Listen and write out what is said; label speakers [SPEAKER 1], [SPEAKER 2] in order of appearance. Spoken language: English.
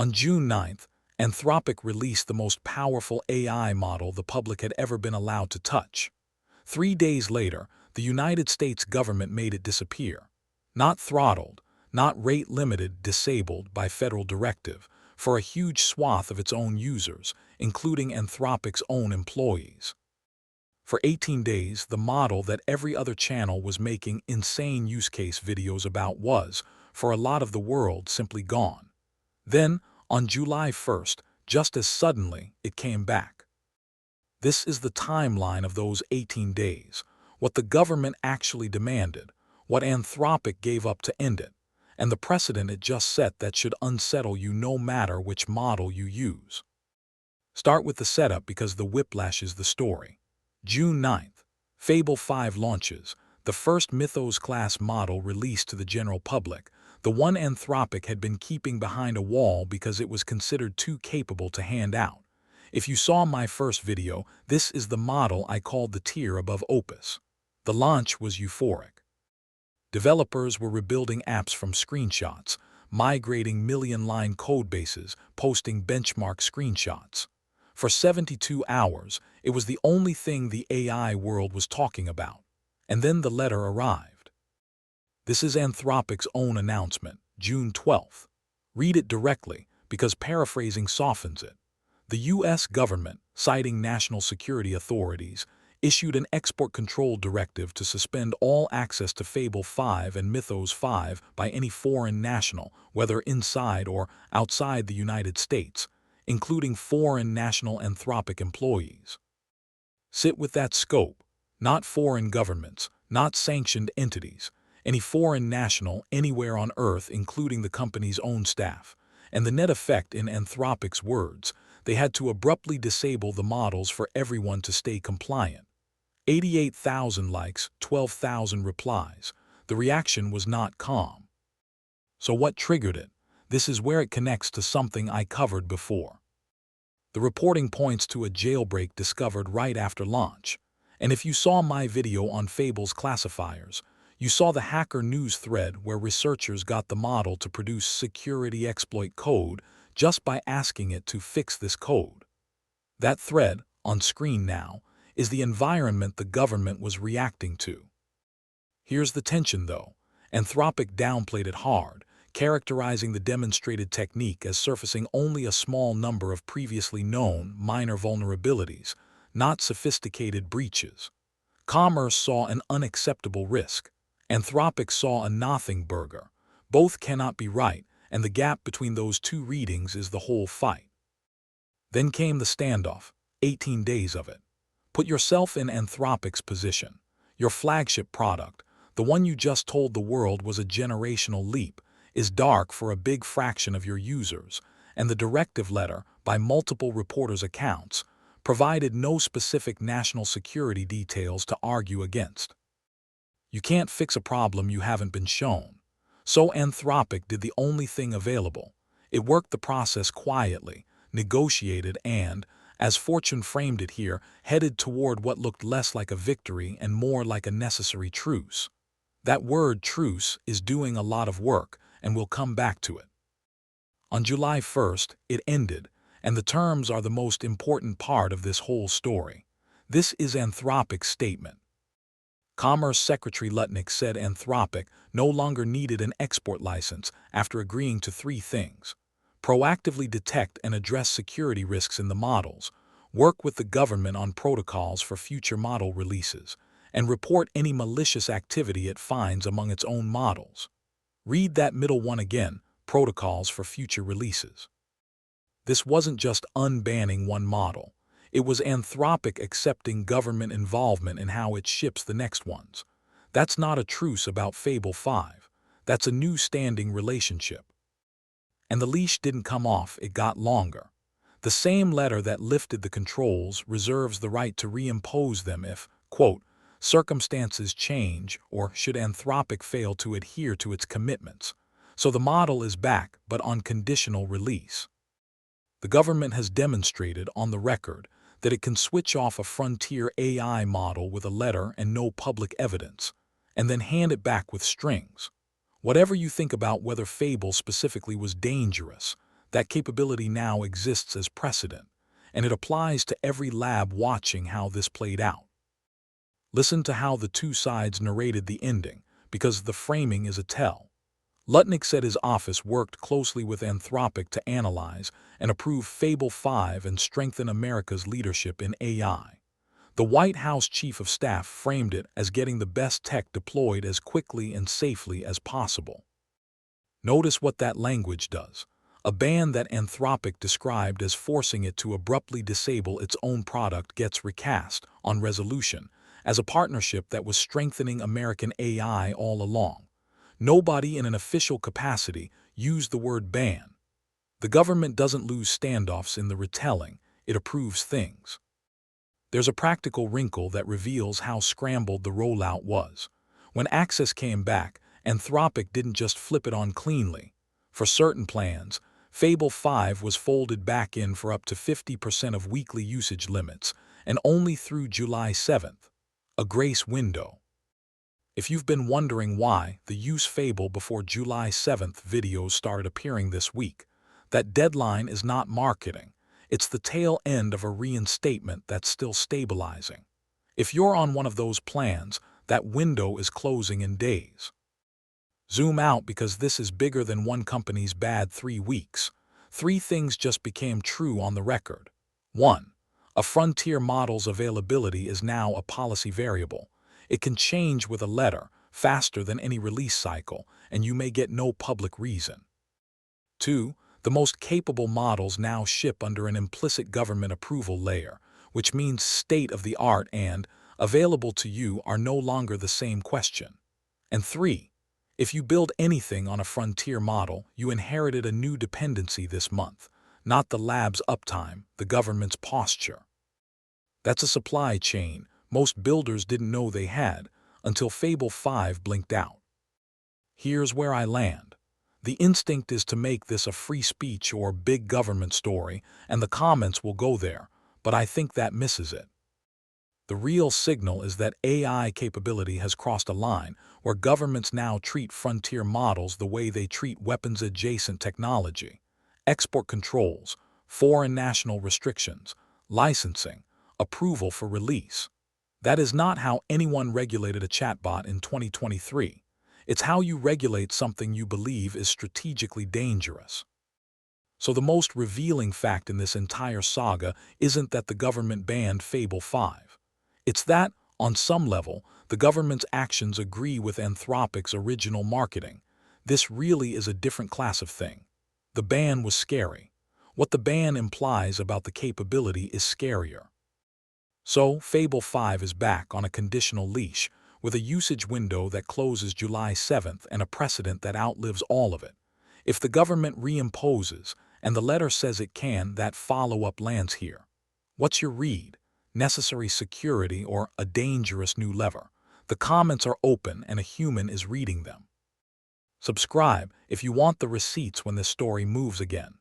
[SPEAKER 1] On June 9th, Anthropic released the most powerful AI model the public had ever been allowed to touch. 3 days later, the United States government made it disappear. Not throttled, not rate-limited, disabled by federal directive, for a huge swath of its own users, including Anthropic's own employees. For 18 days, the model that every other channel was making insane use case videos about was, for a lot of the world, simply gone. Then, on July 1st, just as suddenly, it came back. This is the timeline of those 18 days, what the government actually demanded, what Anthropic gave up to end it, and the precedent it just set that should unsettle you no matter which model you use. Start with the setup because the whiplash is the story. June 9th, Fable 5 launches, the first Mythos-class model released to the general public, the one Anthropic had been keeping behind a wall because it was considered too capable to hand out. If you saw my first video, this is the model I called the tier above Opus. The launch was euphoric. Developers were rebuilding apps from screenshots, migrating million-line codebases, posting benchmark screenshots. For 72 hours, it was the only thing the AI world was talking about. And then the letter arrived. This is Anthropic's own announcement, June 12th. Read it directly, because paraphrasing softens it. The U.S. government, citing national security authorities, issued an export control directive to suspend all access to Fable 5 and Mythos 5 by any foreign national, whether inside or outside the United States, including foreign national Anthropic employees. Sit with that scope, not foreign governments, not sanctioned entities, any foreign national anywhere on Earth including the company's own staff, and the net effect in Anthropic's words, they had to abruptly disable the models for everyone to stay compliant. 88,000 likes, 12,000 replies. The reaction was not calm. So what triggered it? This is where it connects to something I covered before. The reporting points to a jailbreak discovered right after launch. And if you saw my video on Fable's classifiers, you saw the Hacker News thread where researchers got the model to produce security exploit code just by asking it to fix this code. That thread, on screen now, is the environment the government was reacting to. Here's the tension though. Anthropic downplayed it hard, characterizing the demonstrated technique as surfacing only a small number of previously known minor vulnerabilities, not sophisticated breaches. Commerce saw an unacceptable risk. Anthropic saw a nothing burger. Both cannot be right, and the gap between those two readings is the whole fight. Then came the standoff, 18 days of it. Put yourself in Anthropic's position. Your flagship product, the one you just told the world was a generational leap, is dark for a big fraction of your users, and the directive letter, by multiple reporters' accounts, provided no specific national security details to argue against. You can't fix a problem you haven't been shown. So Anthropic did the only thing available. It worked the process quietly, negotiated and, as Fortune framed it here, headed toward what looked less like a victory and more like a necessary truce. That word truce is doing a lot of work, and we'll come back to it. On July 1st, it ended, and the terms are the most important part of this whole story. This is Anthropic's statement. Commerce Secretary Lutnick said Anthropic no longer needed an export license after agreeing to 3 things. Proactively detect and address security risks in the models, work with the government on protocols for future model releases, and report any malicious activity it finds among its own models. Read that middle one again, protocols for future releases. This wasn't just unbanning one model. It was Anthropic accepting government involvement in how it ships the next ones. That's not a truce about Fable 5. That's a new standing relationship. And the leash didn't come off, it got longer. The same letter that lifted the controls reserves the right to reimpose them if, quote, circumstances change or should Anthropic fail to adhere to its commitments. So the model is back, but on conditional release. The government has demonstrated on the record that it can switch off a frontier AI model with a letter and no public evidence, and then hand it back with strings. Whatever you think about whether Fable specifically was dangerous, That capability now exists as precedent, and it applies to every lab watching how this played out. Listen to how the two sides narrated the ending, because the framing is a tell. Lutnick said his office worked closely with Anthropic to analyze and approve Fable 5 and strengthen America's leadership in AI. The White House Chief of Staff framed it as getting the best tech deployed as quickly and safely as possible. Notice what that language does. A ban that Anthropic described as forcing it to abruptly disable its own product gets recast, on resolution, as a partnership that was strengthening American AI all along. Nobody in an official capacity used the word ban. The government doesn't lose standoffs in the retelling, it approves things. There's a practical wrinkle that reveals how scrambled the rollout was. When access came back, Anthropic didn't just flip it on cleanly. For certain plans, Fable 5 was folded back in for up to 50% of weekly usage limits, and only through July 7th. A grace window. If you've been wondering why the Use Fable before July 7th videos started appearing this week, that deadline is not marketing. It's the tail end of a reinstatement that's still stabilizing. If you're on one of those plans, that window is closing in days. Zoom out, because this is bigger than one company's bad 3 weeks. 3 things just became true on the record. 1. A frontier model's availability is now a policy variable. It can change with a letter, faster than any release cycle, and you may get no public reason. 2. The most capable models now ship under an implicit government approval layer, which means state-of-the-art and available to you are no longer the same question. And 3. If you build anything on a frontier model, you inherited a new dependency this month, not the lab's uptime, the government's posture. That's a supply chain most builders didn't know they had until Fable 5 blinked out. Here's where I land. The instinct is to make this a free speech or big government story, and the comments will go there, but I think that misses it. The real signal is that AI capability has crossed a line where governments now treat frontier models the way they treat weapons-adjacent technology: export controls, foreign national restrictions, licensing, approval for release. That is not how anyone regulated a chatbot in 2023. It's how you regulate something you believe is strategically dangerous. So the most revealing fact in this entire saga isn't that the government banned Fable 5. It's that, on some level, the government's actions agree with Anthropic's original marketing. This really is a different class of thing. The ban was scary. What the ban implies about the capability is scarier. So, Fable 5 is back on a conditional leash, with a usage window that closes July 7th and a precedent that outlives all of it. If the government reimposes, and the letter says it can, that follow-up lands here. What's your read? Necessary security or a dangerous new lever? The comments are open and a human is reading them. Subscribe if you want the receipts when this story moves again.